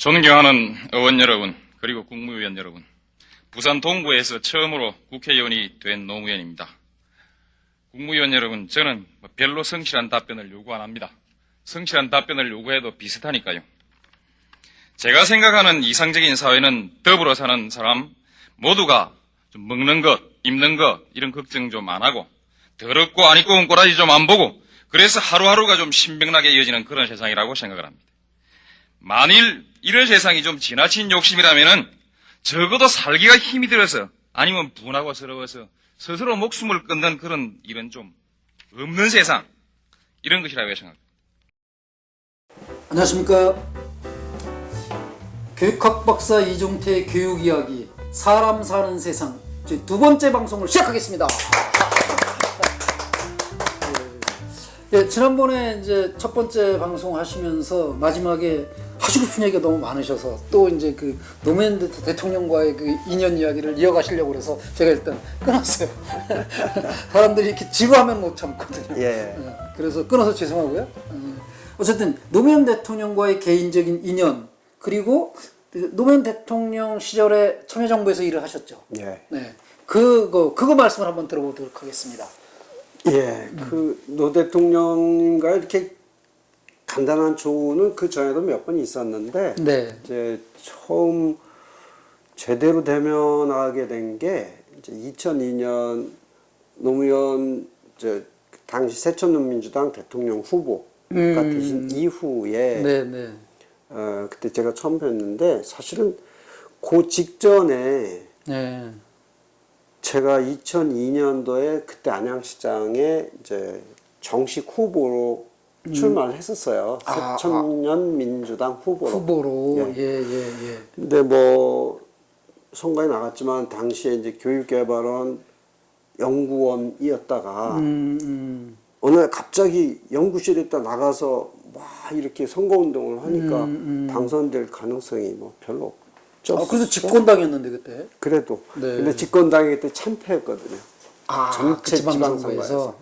존경하는 의원 여러분, 그리고 국무위원 여러분, 부산 동구에서 처음으로 국회의원이 된 노무현입니다. 국무위원 여러분, 저는 별로 성실한 답변을 요구 안 합니다. 성실한 답변을 요구해도 비슷하니까요. 제가 생각하는 이상적인 사회는 더불어 사는 사람 모두가 좀 먹는 것, 입는 것 이런 걱정 좀 안 하고 더럽고 안 입고 온 꼬라지 좀 안 보고 그래서 하루하루가 좀 신명나게 이어지는 그런 세상이라고 생각을 합니다. 만일 이런 세상이 좀 지나친 욕심이라면은 적어도 살기가 힘이 들어서 아니면 분하고 서러워서 스스로 목숨을 끊는 그런 일은 좀 없는 세상 이런 것이라고 생각합니다. 안녕하십니까. 교육학 박사 이종태의 교육 이야기 사람 사는 세상 제 두 번째 방송을 시작하겠습니다. 예, 지난번에 이제 첫 번째 방송 하시면서 마지막에 하시고 싶은 얘기가 너무 많으셔서 또 이제 그 노무현 대통령과의 그 인연 이야기를 이어가시려고 그래서 제가 일단 끊었어요. 사람들이 이렇게 지루하면 못 참거든요. 예. 그래서 끊어서 죄송하고요. 어쨌든 노무현 대통령과의 개인적인 인연 그리고 노무현 대통령 시절에 참여정부에서 일을 하셨죠. 예. 네, 그거 말씀을 한번 들어보도록 하겠습니다. 예. 그 노 대통령과 이렇게 간단한 조우는 그 전에도 몇 번 있었는데, 네. 이제 처음 제대로 대면하게 된 게 이제 2002년 노무현 이제 당시 새천년민주당 대통령 후보가 되신 이후에, 네. 그때 제가 처음 뵀는데 사실은 그 직전에 네. 제가 2002년도에 그때 안양시장에 이제 정식 후보로 출마를 했었어요. 새천년 민주당 후보로. 예. 근데 뭐 선거에 나갔지만 당시에 이제 교육개발원 연구원이었다가 어느 날 갑자기 연구실에 있다 나가서 막 이렇게 선거운동을 하니까 당선될 가능성이 뭐 별로 없죠. 그래서 집권당이었는데 그때. 그래도. 네. 근데 집권당이 그때 참패했거든요. 전체 지방선거에서. 지방선거에서.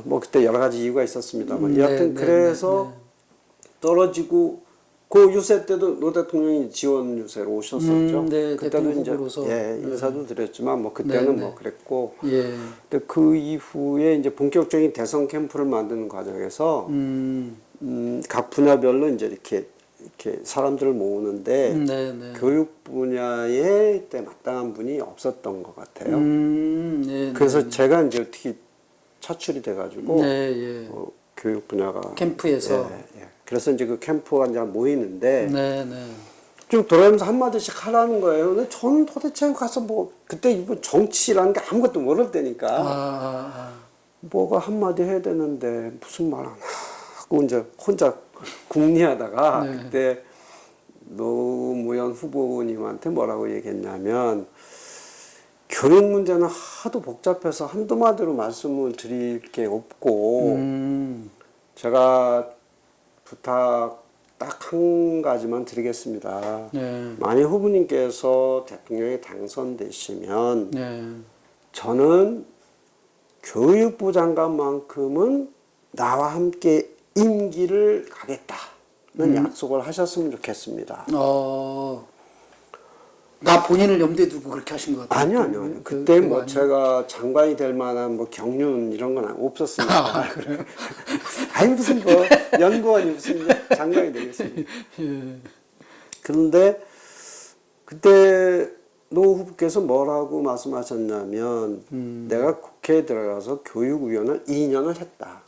뭐 그때 여러 가지 이유가 있었습니다만 여하튼 그래서 떨어지고 그 유세 때도 노 대통령이 지원 유세로 오셨었죠. 네, 그때도 이제 후보로서. 인사도 드렸지만 뭐 그때는 네. 뭐 그랬고. 예. 근데 그 이후에 이제 본격적인 대선 캠프를 만드는 과정에서 각 분야별로 이제 이렇게 사람들을 모으는데 네. 교육 분야에 때 마땅한 분이 없었던 것 같아요. 네. 그래서 제가 이제 어떻게 차출이 돼가지고 네. 교육 분야가 캠프에서. 예. 그래서 이제 그 캠프가 이제 모이는데 네. 좀 돌아가면서 한 마디씩 하라는 거예요. 근데 저는 도대체 가서 뭐 그때 뭐 정치라는 게 아무것도 모를 때니까 뭐가 한 마디 해야 되는데 무슨 말 안 하고 이제 혼자 궁리하다가 네. 그때 노무현 후보님한테 뭐라고 얘기했냐면 교육 문제는 하도 복잡해서 한두 마디로 말씀을 드릴 게 없고 제가 부탁 딱 한 가지만 드리겠습니다. 네. 만약 후보님께서 대통령에 당선되시면 네. 저는 교육부 장관만큼은 나와 함께 임기를 가겠다는 약속을 하셨으면 좋겠습니다. 나 본인을 염두에 두고 그렇게 하신 것 같아요. 아니요. 그때 뭐 제가 장관이 될 만한 뭐 경륜 이런 건 없었습니다. 그래요? 아니 무슨 뭐 연구원이 무슨 장관이 되겠습니까? 예. 그런데 그때 노 후보께서 뭐라고 말씀하셨냐면 내가 국회에 들어가서 교육위원을 2년을 했다.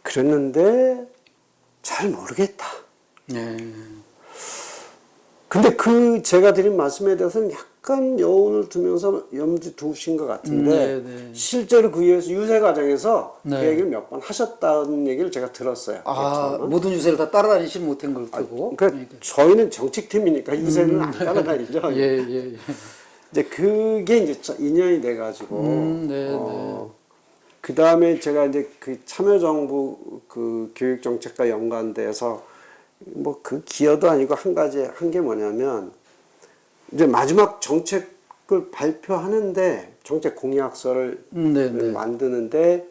그랬는데 잘 모르겠다. 네. 근데 그 제가 드린 말씀에 대해서는 약간 여운을 두면서 염두에 두신 것 같은데 실제로 그 유세 과정에서 그 얘기를 몇 번 하셨다는 얘기를 제가 들었어요. 모든 유세를 다 따라다니지 못한 걸 테고. 그러니까 저희는 정책팀이니까 유세는 안 따라다니죠. 예. 이제 그게 이제 인연이 돼가지고 그 다음에 제가 이제 그 참여정부 그 교육정책과 연관돼서 뭐 그 기여도 아니고 한 게 뭐냐면 이제 마지막 정책을 발표하는데 정책 공약서를 만드는데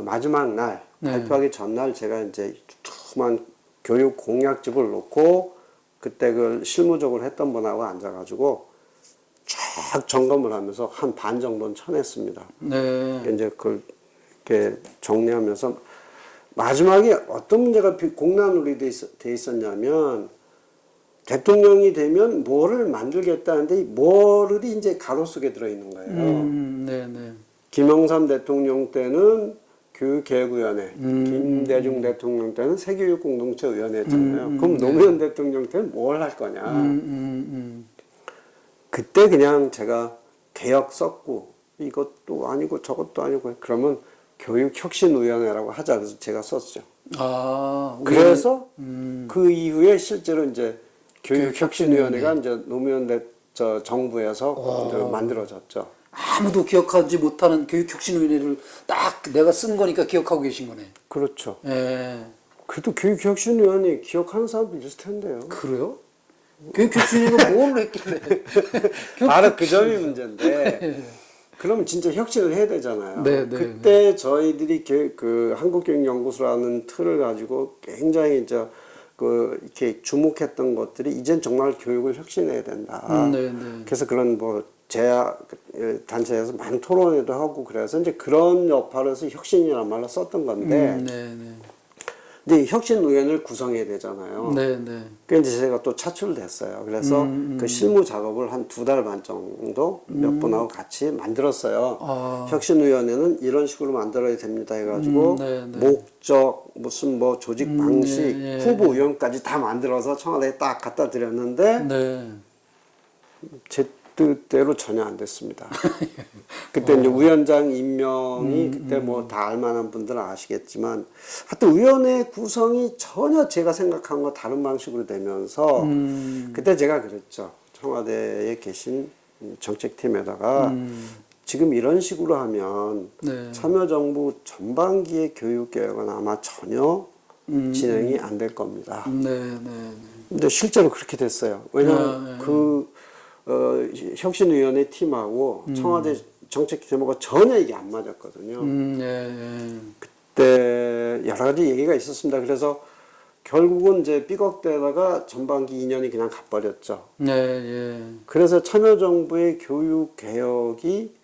마지막 날 발표하기 전날 제가 이제 두툼한 교육 공약집을 놓고 그때 그걸 실무적으로 했던 분하고 앉아가지고 쫙 점검을 하면서 한 반 정도는 쳐냈습니다. 네. 이제 그걸 이렇게 정리하면서 마지막에 어떤 문제가 공란으로 돼 있었냐면 대통령이 되면 뭐를 만들겠다는데 뭐를 이제 가로 속에 들어있는 거예요. 네네. 김영삼 대통령 때는 교육개혁위원회, 김대중 대통령 때는 세교육공동체위원회였잖아요. 그럼 노무현 대통령 때는 뭘 할 거냐. 그때 그냥 제가 개혁 썼고 이것도 아니고 저것도 아니고 그러면 교육혁신위원회라고 하자. 그래서 제가 썼죠. 아, 그래서 그 이후에 실제로 이제 교육혁신위원회가 이제 노무현 정부에서 이제 만들어졌죠. 아무도 기억하지 못하는 교육혁신위원회를 딱 내가 쓴 거니까 기억하고 계신 거네. 그렇죠. 예. 그래도 교육혁신위원회 기억하는 사람도 있을 텐데요. 그래요? 교육혁신위원회가 뭘 했길래? 바로 그 점이 문제인데. 그러면 진짜 혁신을 해야 되잖아요. 네, 그때 저희들이 그 한국교육연구소라는 틀을 가지고 굉장히 이렇게 주목했던 것들이 이젠 정말 교육을 혁신해야 된다. 네. 그래서 그런 뭐 제약 단체에서 많은 토론회도 하고 그래서 이제 그런 여파로서 혁신이라는 말로 썼던 건데 네. 이제 혁신위원회를 구성해야 되잖아요. 네. 그래서 이제 제가 또 차출됐어요. 그래서 그 실무 작업을 한 2달 반 정도 몇 분하고 같이 만들었어요. 혁신위원회는 이런 식으로 만들어야 됩니다 해가지고 목적, 무슨 뭐 조직 방식, 후보위원까지 다 만들어서 청와대에 딱 갖다 드렸는데 제 뜻대로 전혀 안 됐습니다. 그때 이제 위원장 임명이 그때 뭐 다 알만한 분들은 아시겠지만 하여튼 위원회 구성이 전혀 제가 생각한 거 다른 방식으로 되면서 그때 제가 그랬죠. 청와대에 계신 정책팀에다가 지금 이런 식으로 하면 참여정부 전반기의 교육개혁은 아마 전혀 진행이 안 될 겁니다. 근데 실제로 그렇게 됐어요. 왜냐하면 혁신위원회 팀하고 청와대 정책팀하고 전혀 이게 안 맞았거든요. 그때 여러 가지 얘기가 있었습니다. 그래서 결국은 이제 삐걱대다가 전반기 2년이 그냥 가버렸죠. 그래서 참여정부의 교육 개혁이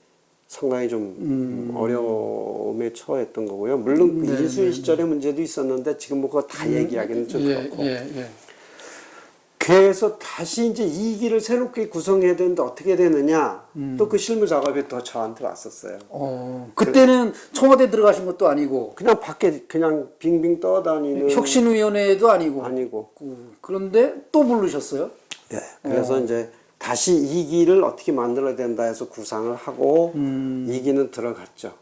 상당히 좀 어려움에 처했던 거고요. 물론 그 인수위 시절의 문제도 있었는데 지금 뭐 그거 다 얘기하기는 좀 그렇고. 그래서 다시 이제 2기를 새롭게 구성해야 되는데 어떻게 되느냐. 또 그 실무 작업이 또 저한테 왔었어요. 그때는 청와대 들어가신 것도 아니고 그냥 밖에 그냥 빙빙 떠다니는. 혁신위원회도 아니고. 아니고. 그런데 또 부르셨어요? 네. 그래서 이제 다시 2기를 어떻게 만들어야 된다 해서 구상을 하고 2기는 들어갔죠.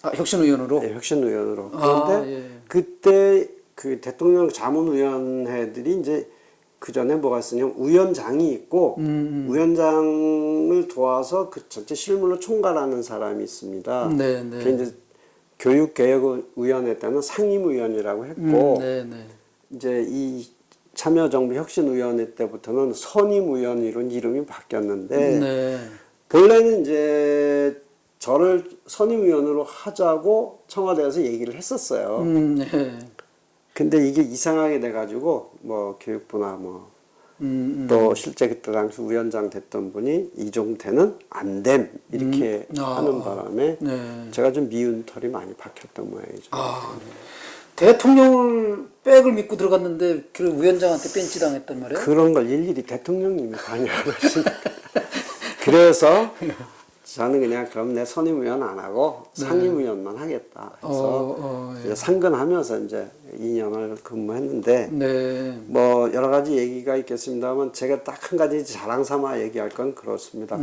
혁신위원으로? 네, 혁신위원으로. 그런데 그때 그 대통령 자문위원회들이 이제 그 전에 뭐가 있었냐면 위원장이 있고 위원장을 도와서 그 전체 실무를 총괄하는 사람이 있습니다. 그게 이제 교육개혁위원회 때는 상임위원이라고 했고 이제 이 참여정부 혁신위원회 때부터는 선임위원으로 이름이 바뀌었는데 본래는 이제 저를 선임위원으로 하자고 청와대에서 얘기를 했었어요. 근데 이게 이상하게 돼가지고 뭐 교육부나 뭐 또 실제 그때 당시 위원장 됐던 분이 이종태는 안 됨 이렇게 하는 바람에 제가 좀 미운 털이 많이 박혔던 모양이죠. 대통령을 백을 믿고 들어갔는데 그 위원장한테 뺀치 당했단 말이에요? 그런 걸 일일이 대통령님이 관여하시니까. 그래서 저는 그냥 그럼 내 선임위원 안 하고 상임위원만 하겠다. 그래서 이제 상근하면서 이제 2년을 근무했는데 뭐 여러 가지 얘기가 있겠습니다만 제가 딱 한 가지 자랑 삼아 얘기할 건 그렇습니다.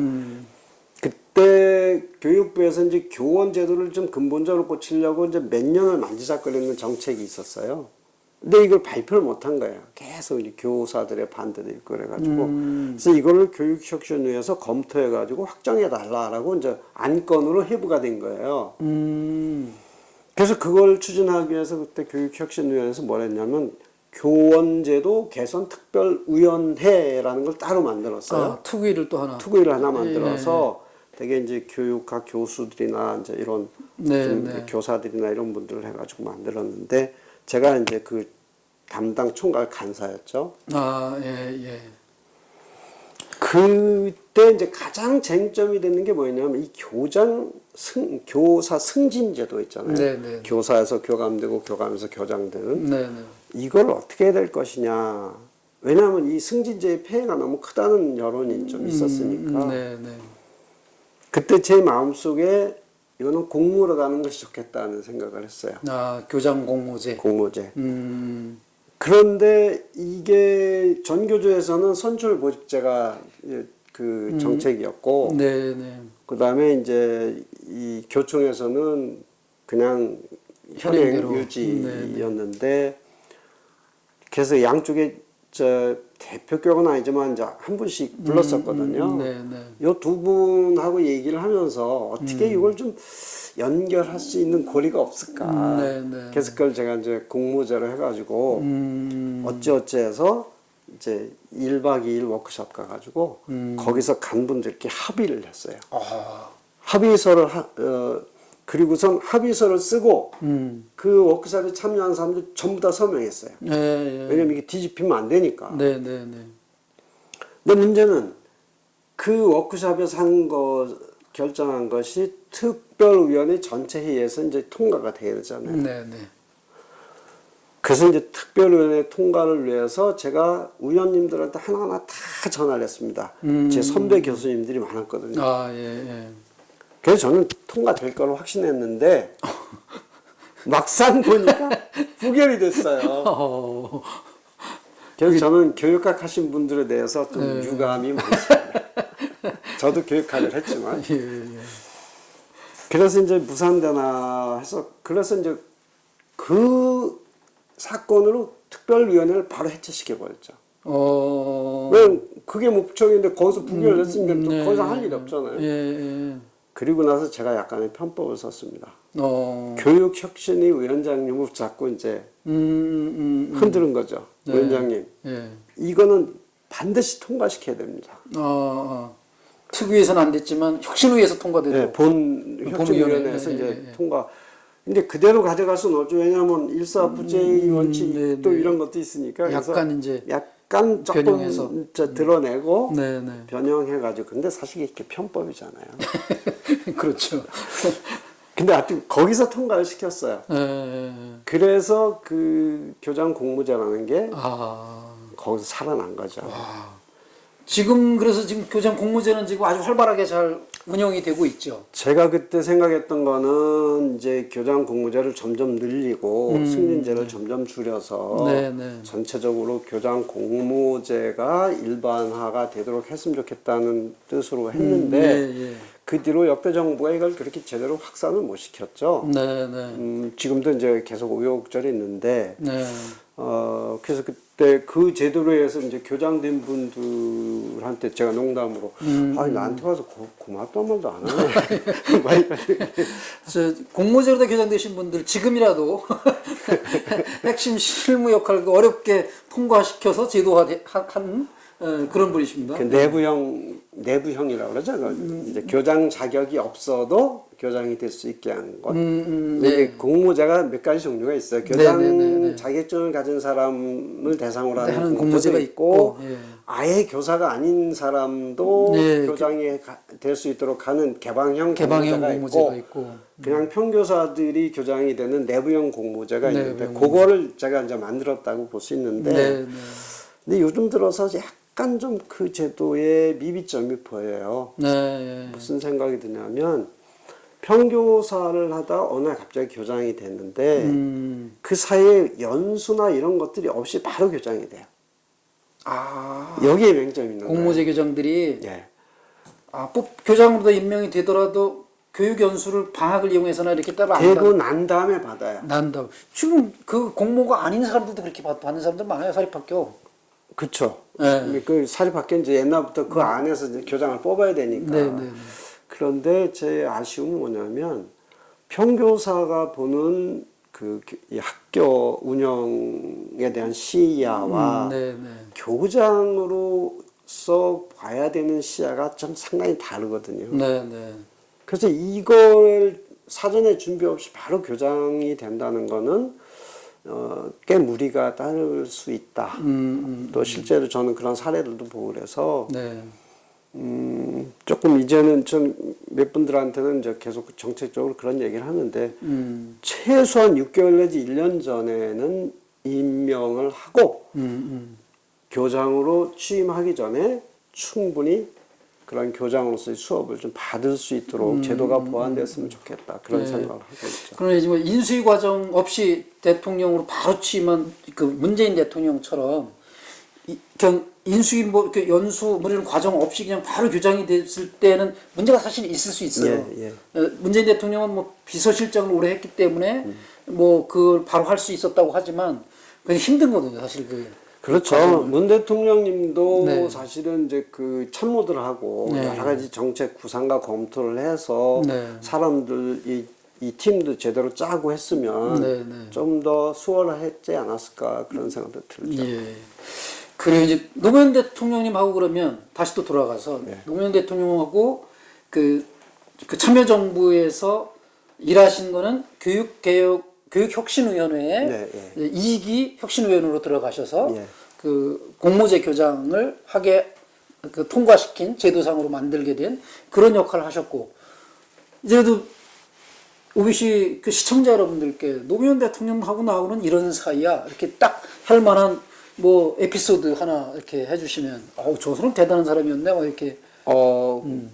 그때 교육부에서 이제 교원 제도를 좀 근본적으로 고치려고 이제 몇 년을 만지작거리는 정책이 있었어요. 근데 이걸 발표를 못한 거예요. 계속 이제 교사들의 반대도 있고 그래가지고. 그래서 이거를 교육혁신위에서 검토해가지고 확정해달라라고 이제 안건으로 회부가 된 거예요. 그래서 그걸 추진하기 위해서 그때 교육혁신위원회에서 뭘 했냐면 교원제도 개선 특별위원회라는 걸 따로 만들었어요. 특위를 또 하나. 특위를 하나 만들어서 되게 이제 교육학 교수들이나 이제 이런 교사들이나 이런 분들을 해가지고 만들었는데 제가 이제 그 담당 총괄 간사였죠. 아, 예, 예. 그때 이제 가장 쟁점이 되는 게 뭐였냐면 이 교사 승진 제도 있잖아요. 네, 네. 교사에서 교감되고 교감에서 교장되는 네, 네. 이걸 어떻게 해야 될 것이냐. 왜냐하면 이 승진제의 폐해가 너무 크다는 여론이 좀 있었으니까. 네, 네. 그때 제 마음속에 이거는 공무로 가는 것이 좋겠다는 생각을 했어요. 아, 교장 공모제. 공모제. 음. 그런데 이게 전교조에서는 선출 보직제가 그 정책이었고, 네, 네. 그 다음에 이제 이 교총에서는 그냥 현행 현행대로. 유지였는데, 그래서 양쪽에 저 대표격은 아니지만 이제 한 분씩 불렀었거든요. 네, 네. 요 두 분하고 얘기를 하면서 어떻게 이걸 좀 연결할 수 있는 고리가 없을까. 네, 네. 그래서 그걸 제가 이제 공모제로 해가지고 어찌어찌 해서 이제 1박 2일 워크숍 가가지고 거기서 간 분들께 합의를 했어요. 아. 합의서를 그리고선 합의서를 쓰고 그 워크숍에 참여한 사람들 전부 다 서명했어요. 예, 예. 왜냐면 이게 뒤집히면 안 되니까. 네, 네, 네. 근데 문제는 그 워크숍에서 결정한 것이 특별위원회 전체 회의에서 이제 통과가 돼야 되잖아요. 네, 네. 그래서 이제 특별위원회 통과를 위해서 제가 위원님들한테 하나하나 다 전화를 했습니다. 제 선배 교수님들이 많았거든요. 아, 예, 예. 그래서 저는 통과될 걸로 확신했는데 막상 보니까 부결이 됐어요. 어. 그래서 저는 교육학 하신 분들에 대해서 좀 네. 유감이 많습니다. 저도 교육학을 했지만. 예, 예. 그래서 이제 무산되나 해서 그래서 이제 그 사건으로 특별위원회를 바로 해체시켜 버렸죠. 왜 그게 목적인데 거기서 부결했으면 또 더 이상 할 일이 없잖아요. 예, 예. 그리고 나서 제가 약간의 편법을 썼습니다. 어. 교육혁신위 위원장님을 자꾸 이제 흔드는 거죠. 네. 위원장님, 예. 이거는 반드시 통과시켜야 됩니다. 특위에서는 안 됐지만 혁신위에서 통과되도록. 네, 본 혁신위원회에서 이제 통과. 근데 그대로 가져갈 수는 없죠. 왜냐하면 일사부재의 원칙 또 이런 것도 있으니까. 그래서 약간 이제 약간 조금 변형해서. 드러내고 네, 네. 변형해가지고. 근데 사실 이게 편법이잖아요. 그렇죠. 근데 하여튼 거기서 통과를 시켰어요. 예, 예, 예. 그래서 그 교장 공모제라는 게 아. 거기서 살아난 거죠. 그래서 지금 교장 공모제는 지금 아주 활발하게 잘 운영이 되고 있죠. 제가 그때 생각했던 거는 이제 교장 공모제를 점점 늘리고 승진제를 점점 줄여서 네, 네. 전체적으로 교장 공모제가 일반화가 되도록 했으면 좋겠다는 뜻으로 했는데 예, 예. 그 뒤로 역대 정부가 이걸 그렇게 제대로 확산을 못 시켰죠. 네, 네. 지금도 이제 계속 우여곡절이 있는데 네. 그래서 그때 그 제도로 해서 이제 교장된 분들한테 제가 농담으로 아니 나한테 와서 고맙단 말도 안 하네. 공모제로 다 교장되신 분들 지금이라도 핵심 실무 역할을 어렵게 통과시켜서 제도화한 그런 분이십니다. 그 내부형이라고 그러죠. 이제 교장 자격이 없어도 교장이 될 수 있게 한 것. 네. 공모제가 몇 가지 종류가 있어요. 교장 네. 자격증을 가진 사람을 대상으로 하는 하는 공모제가 공모제가 있고, 예. 아예 교사가 아닌 사람도 네. 교장이 될 수 있도록 하는 개방형 개방형 공모제가 공모제가 있고, 있고. 그냥 평교사들이 교장이 되는 내부형 공모제가 있는데, 내부형 그거를 제가 이제 만들었다고 볼 수 있는데, 네, 네. 근데 요즘 들어서 약간 좀 그 제도에 미비점이 보여요. 네. 무슨 생각이 드냐면 평교사를 하다 어느 날 갑자기 교장이 됐는데 그 사이에 연수나 이런 것들이 없이 바로 교장이 돼요. 여기에 맹점이 있는 공모제 교장들이 거예요. 예. 교장으로 임명이 되더라도 교육 연수를 방학을 이용해서나 이렇게 따로 안 되고 난 다음에 받아요. 난다. 지금 그 공모가 아닌 사람들도 그렇게 받는 사람들 많아요. 사립학교. 그쵸. 네. 그 사립학교 이제 옛날부터 그 안에서 이제 교장을 뽑아야 되니까. 네. 그런데 제 아쉬움은 뭐냐면 평교사가 보는 이 학교 운영에 대한 시야와 교장으로서 봐야 되는 시야가 좀 상당히 다르거든요. 네. 그래서 이걸 사전에 준비 없이 바로 교장이 된다는 거는 꽤 무리가 따를 수 있다. 또 실제로 저는 그런 사례들도 보고 그래서 네. 조금 이제는 좀 몇 분들한테는 이제 계속 정책적으로 그런 얘기를 하는데 최소한 6개월 내지 1년 전에는 임명을 하고 교장으로 취임하기 전에 충분히 그런 교장으로서의 수업을 좀 받을 수 있도록 제도가 보완됐으면 좋겠다. 그런 네. 생각을 하고 있죠. 그러나 이제 뭐 인수위 과정 없이 대통령으로 바로 취임한 그 문재인 대통령처럼 그냥 인수위 뭐 이렇게 연수 뭐 이런 과정 없이 그냥 바로 교장이 됐을 때는 문제가 사실 있을 수 있어요. 예. 문재인 대통령은 뭐 비서실장을 오래 했기 때문에 뭐 그걸 바로 할 수 있었다고 하지만 그게 힘든 거거든요, 사실 그. 그렇죠. 문 대통령님도 네. 사실은 이제 그 참모들하고 네. 여러 가지 정책 구상과 검토를 해서 네. 사람들 이 팀도 제대로 짜고 했으면 네. 좀 더 수월했지 않았을까 그런 생각도 들죠. 예. 그리고 이제 노무현 대통령님하고 그러면 다시 또 돌아가서 노무현 대통령하고 그 참여정부에서 일하신 거는 교육혁신위원회에 네, 2기 혁신위원으로 들어가셔서 예. 그 공모제 교장을 하게 그 통과시킨 제도상으로 만들게 된 그런 역할을 하셨고 이제도 OBC 그 시청자 여러분들께 노무현 대통령하고 나하고는 이런 사이야 이렇게 딱 할 만한 뭐 에피소드 하나 이렇게 해주시면 저 사람 대단한 사람이었네 뭐 이렇게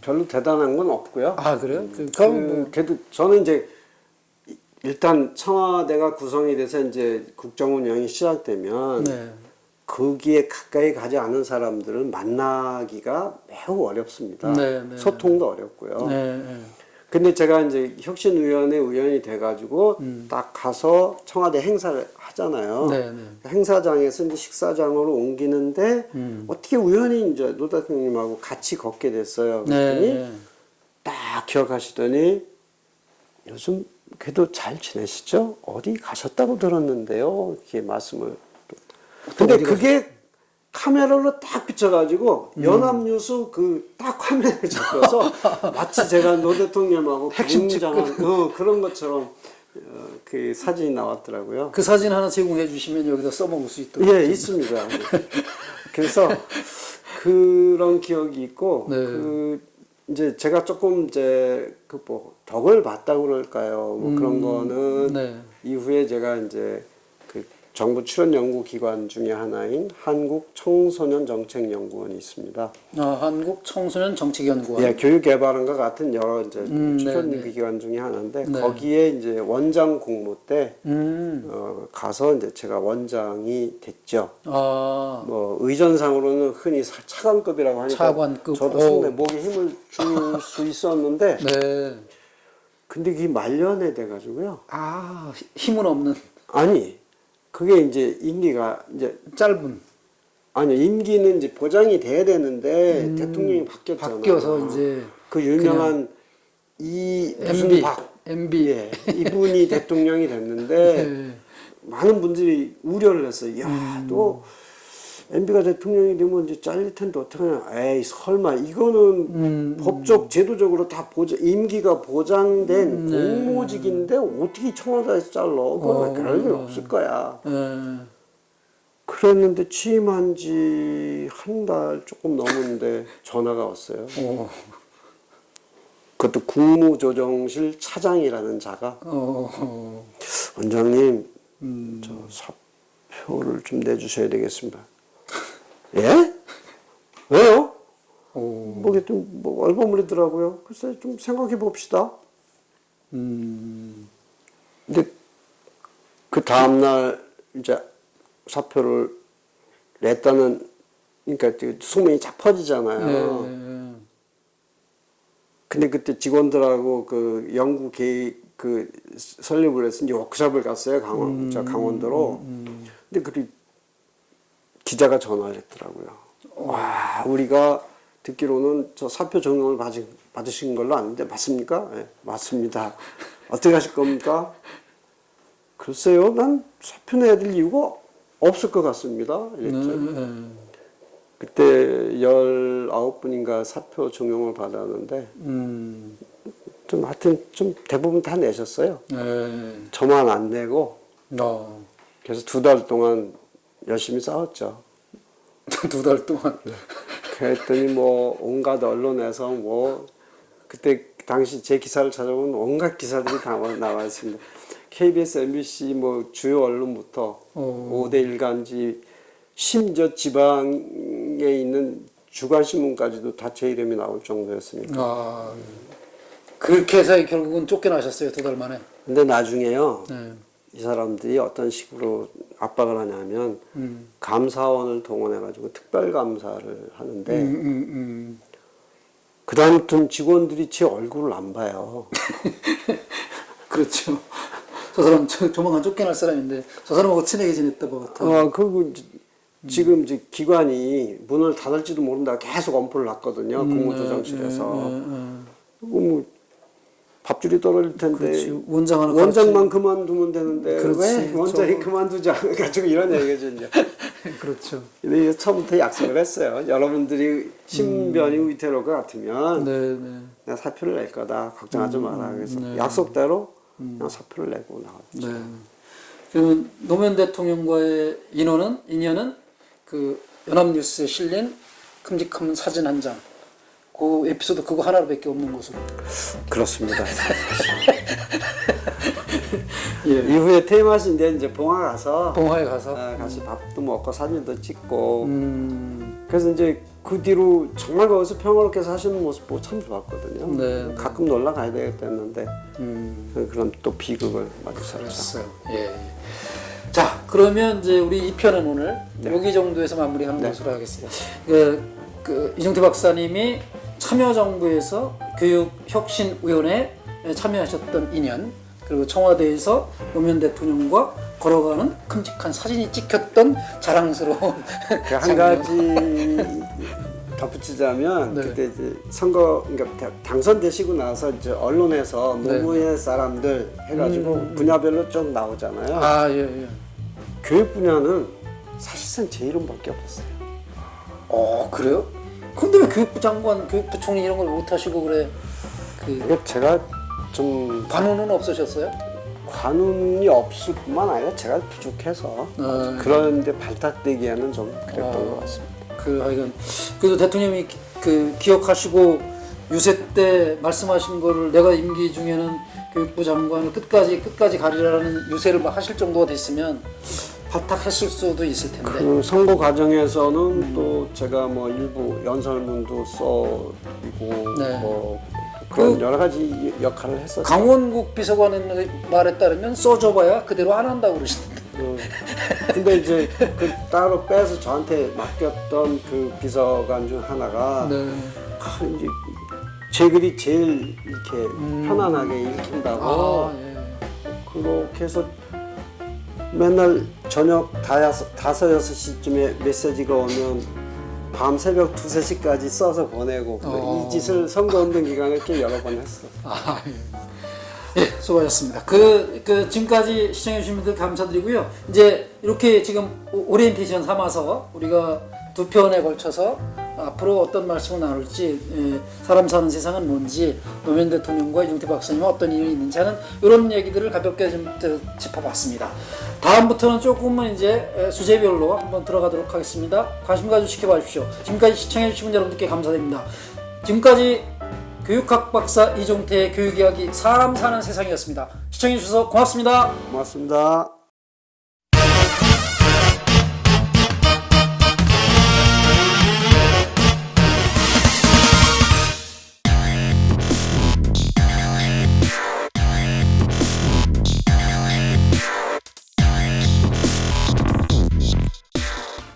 별로 대단한 건 없고요. 아 그래요? 그럼 뭐 그래도 저는 이제 일단 청와대가 구성이 돼서 이제 국정 운영이 시작되면 네. 거기에 가까이 가지 않은 사람들을 만나기가 매우 어렵습니다. 네. 소통도 어렵고요. 네. 근데 제가 이제 혁신위원회 위원이 돼가지고 딱 가서 청와대 행사를 하잖아요. 네. 행사장에서 이제 식사장으로 옮기는데 어떻게 우연히 이제 노 대통령님하고 같이 걷게 됐어요. 그랬더니 네. 딱 기억하시더니 요즘 그래도 잘 지내시죠? 어디 가셨다고 들었는데요. 이렇게 말씀을. 근데 그게 카메라로 딱 비춰가지고 연합뉴스 그 딱 화면을 잡혀서 마치 제가 노 대통령하고 핵심 굉장한 그런 것처럼 그 사진이 나왔더라고요. 그 사진 하나 제공해 주시면 여기다 써먹을 수 있도록. 예, 있습니다. 그래서 그런 기억이 있고 네. 그 이제 제가 조금 이제 그 뭐 덕을 봤다고 그럴까요? 뭐 그런 거는 네. 이후에 제가 이제 그 정부 출연 연구 기관 중에 하나인 한국 청소년 정책 연구원이 있습니다. 한국 청소년 정책연구원. 예, 교육개발원과 같은 여러 이제 출연 네. 기관 중에 하나인데 네. 거기에 이제 원장 공모 때 가서 이제 제가 원장이 됐죠. 뭐 의전상으로는 흔히 차관급이라고 하니까 차관급. 저도 상당히 목에 힘을 줄 수 있었는데 네. 근데 그게 말년에 돼가지고요. 힘은 없는 아니 그게 이제 임기가 이제 짧은. 아니 임기는 이제 보장이 돼야 되는데 대통령이 바뀌었잖아요. 바뀌어서 이제 그 유명한 이 무슨 MB. 박 MB. 예, 이분이 대통령이 됐는데 네. 많은 분들이 우려를 했어요. 야, 또 MB가 대통령이 되면 이제 잘릴 텐데 어떡하냐. 에이, 설마 이거는 법적 제도적으로 다 임기가 보장된 공모직인데 어떻게 청와대에서 잘라? 그건 그럴 일 없을 거야. 그랬는데 취임한 지 한 달 조금 넘었는데 전화가 왔어요. 그것도 국무조정실 차장이라는 자가 원장님 저 사표를 좀 내주셔야 되겠습니다. 예? 왜요? 뭐 이게 좀 뭐 얼버무리더라고요. 글쎄 좀 생각해 봅시다. 근데 그 다음 날 이제 사표를 냈다는 그러니까 소문이 쫙 퍼지잖아요. 근데 그때 직원들하고 그 연구 계획 그 설립을 해서 이제 워크숍을 갔어요. 강원도로. 근데 그 기자가 전화를 했더라고요. 와, 우리가 듣기로는 저 사표 적용을 받으신 걸로 아는데 맞습니까? 네, 맞습니다. 어떻게 하실 겁니까? 글쎄요, 난 사표 내야 될 이유가 없을 것 같습니다. 이랬죠. 그때 19분인가 사표 종용을 받았는데 좀 하여튼 좀 대부분 다 내셨어요. 저만 안 내고 그래서 2달 동안 열심히 싸웠죠. 2달 동안. 그랬더니 뭐 온갖 언론에서 뭐 그때 당시 제 기사를 찾아보면 온갖 기사들이 다 나와 있습니다. KBS, MBC 뭐 주요 언론부터 5대 일간지 심지어 지방에 있는 주간신문까지도 다 제 이름이 나올 정도였으니까. 아, 그렇게 해서 결국은 쫓겨나셨어요, 2달 만에. 근데 나중에요. 네. 이 사람들이 어떤 식으로 압박을 하냐면 감사원을 동원해가지고 특별감사를 하는데 그 다음부터는 직원들이 제 얼굴을 안 봐요. 그렇죠. 저 사람 조만간 쫓겨날 사람인데 저 사람하고 친하게 지냈다고 같아. 그리고 지금 이제 기관이 문을 닫을지도 모른다 계속 엄포를 놨거든요. 국무조정실에서. 뭐 밥줄이 떨어질 텐데 그렇지. 원장 하나 원장만 그만두면 되는데 그렇지. 왜 원장이 그만두지 않아가지고 이런 얘기죠 이제. 그렇죠. 근데 처음부터 약속을 했어요. 여러분들이 신변이 위태로울 것 같으면 네. 내가 사표를 낼 거다. 걱정하지 마라. 그래서 약속대로 그냥 사표를 내고 나왔죠. 네. 그러면 노무현 대통령과의 인연은 그 연합뉴스에 실린 큼직한 사진 한 장. 그 에피소드 그거 하나로밖에 없는 것으로. 그렇습니다. 예. 이후에 퇴임하신데 이제 봉화 가서 봉화에 가서 같이 밥도 먹고 사진도 찍고 그래서 이제 그 뒤로 정말 거기서 평화롭게 사시는 모습 보고 참 좋았거든요. 네. 가끔 놀러 가야 되겠다 했는데 그럼 또 비극을 맞이했죠. 그랬어요. 예. 자, 그러면 이제 우리 이 편은 오늘 여기 정도에서 마무리하는 것으로 하겠습니다. 그 이종태 박사님이 참여정부에서 교육혁신위원회에 참여하셨던 인연, 그리고 청와대에서 노무현 대통령과 걸어가는 큼직한 사진이 찍혔던 자랑스러운 그 한 가지 덧붙이자면 그때 이제 선거 그러니까 당선되시고 나서 이제 언론에서 노무현 사람들 해가지고 분야별로 쭉 나오잖아요. 아, 예. 교육 분야는 사실상 제 이름밖에 없었어요. 그래요? 근데 왜 교육부 장관, 교육부 총리 이런 걸 못 하시고 그래? 이게 제가 좀 관운은 없으셨어요? 관운이 없을 뿐만 아니라 제가 부족해서 그런데 발탁되기에는 좀 그랬던 것 같습니다. 하여간 그래도 대통령이 기억하시고 유세 때 말씀하신 거를 내가 임기 중에는 교육부 장관을 끝까지 가리라는 유세를 막 하실 정도가 됐으면 발탁했을 수도 있을 텐데. 그 선거 과정에서는 또 제가 뭐 일부 연설문도 써이고 뭐 그런 여러 가지 역할을 했었죠. 강원국 비서관의 말에 따르면 써줘봐야 그대로 안 한다고 그러시는데. 근데 이제 그 따로 빼서 저한테 맡겼던 그 비서관 중 하나가 이제 제 글이 제일 이렇게 편안하게 읽힌다고 그렇게 해서 맨날 저녁 5-6시쯤에 메시지가 오면 밤 새벽 2-3시까지 써서 보내고 이 짓을 선거운동 기간에 꽤 여러 번 했어. 예, 수고하셨습니다. 지금까지 시청해주신 분들 감사드리고요. 이제 이렇게 지금 오리엔테이션 삼아서 우리가 2편에 걸쳐서 앞으로 어떤 말씀을 나눌지, 사람 사는 세상은 뭔지, 노무현 대통령과 이종태 박사님과 어떤 인연이 있는지 하는 이런 얘기들을 가볍게 좀 짚어봤습니다. 다음부터는 조금은 이제 주제별로 한번 들어가도록 하겠습니다. 관심 가지고 지켜봐 주십시오. 지금까지 시청해주신 분 여러분들께 감사드립니다. 지금까지 교육학 박사 이종태의 교육이야기 사람 사는 세상이었습니다. 시청해주셔서 고맙습니다. 고맙습니다.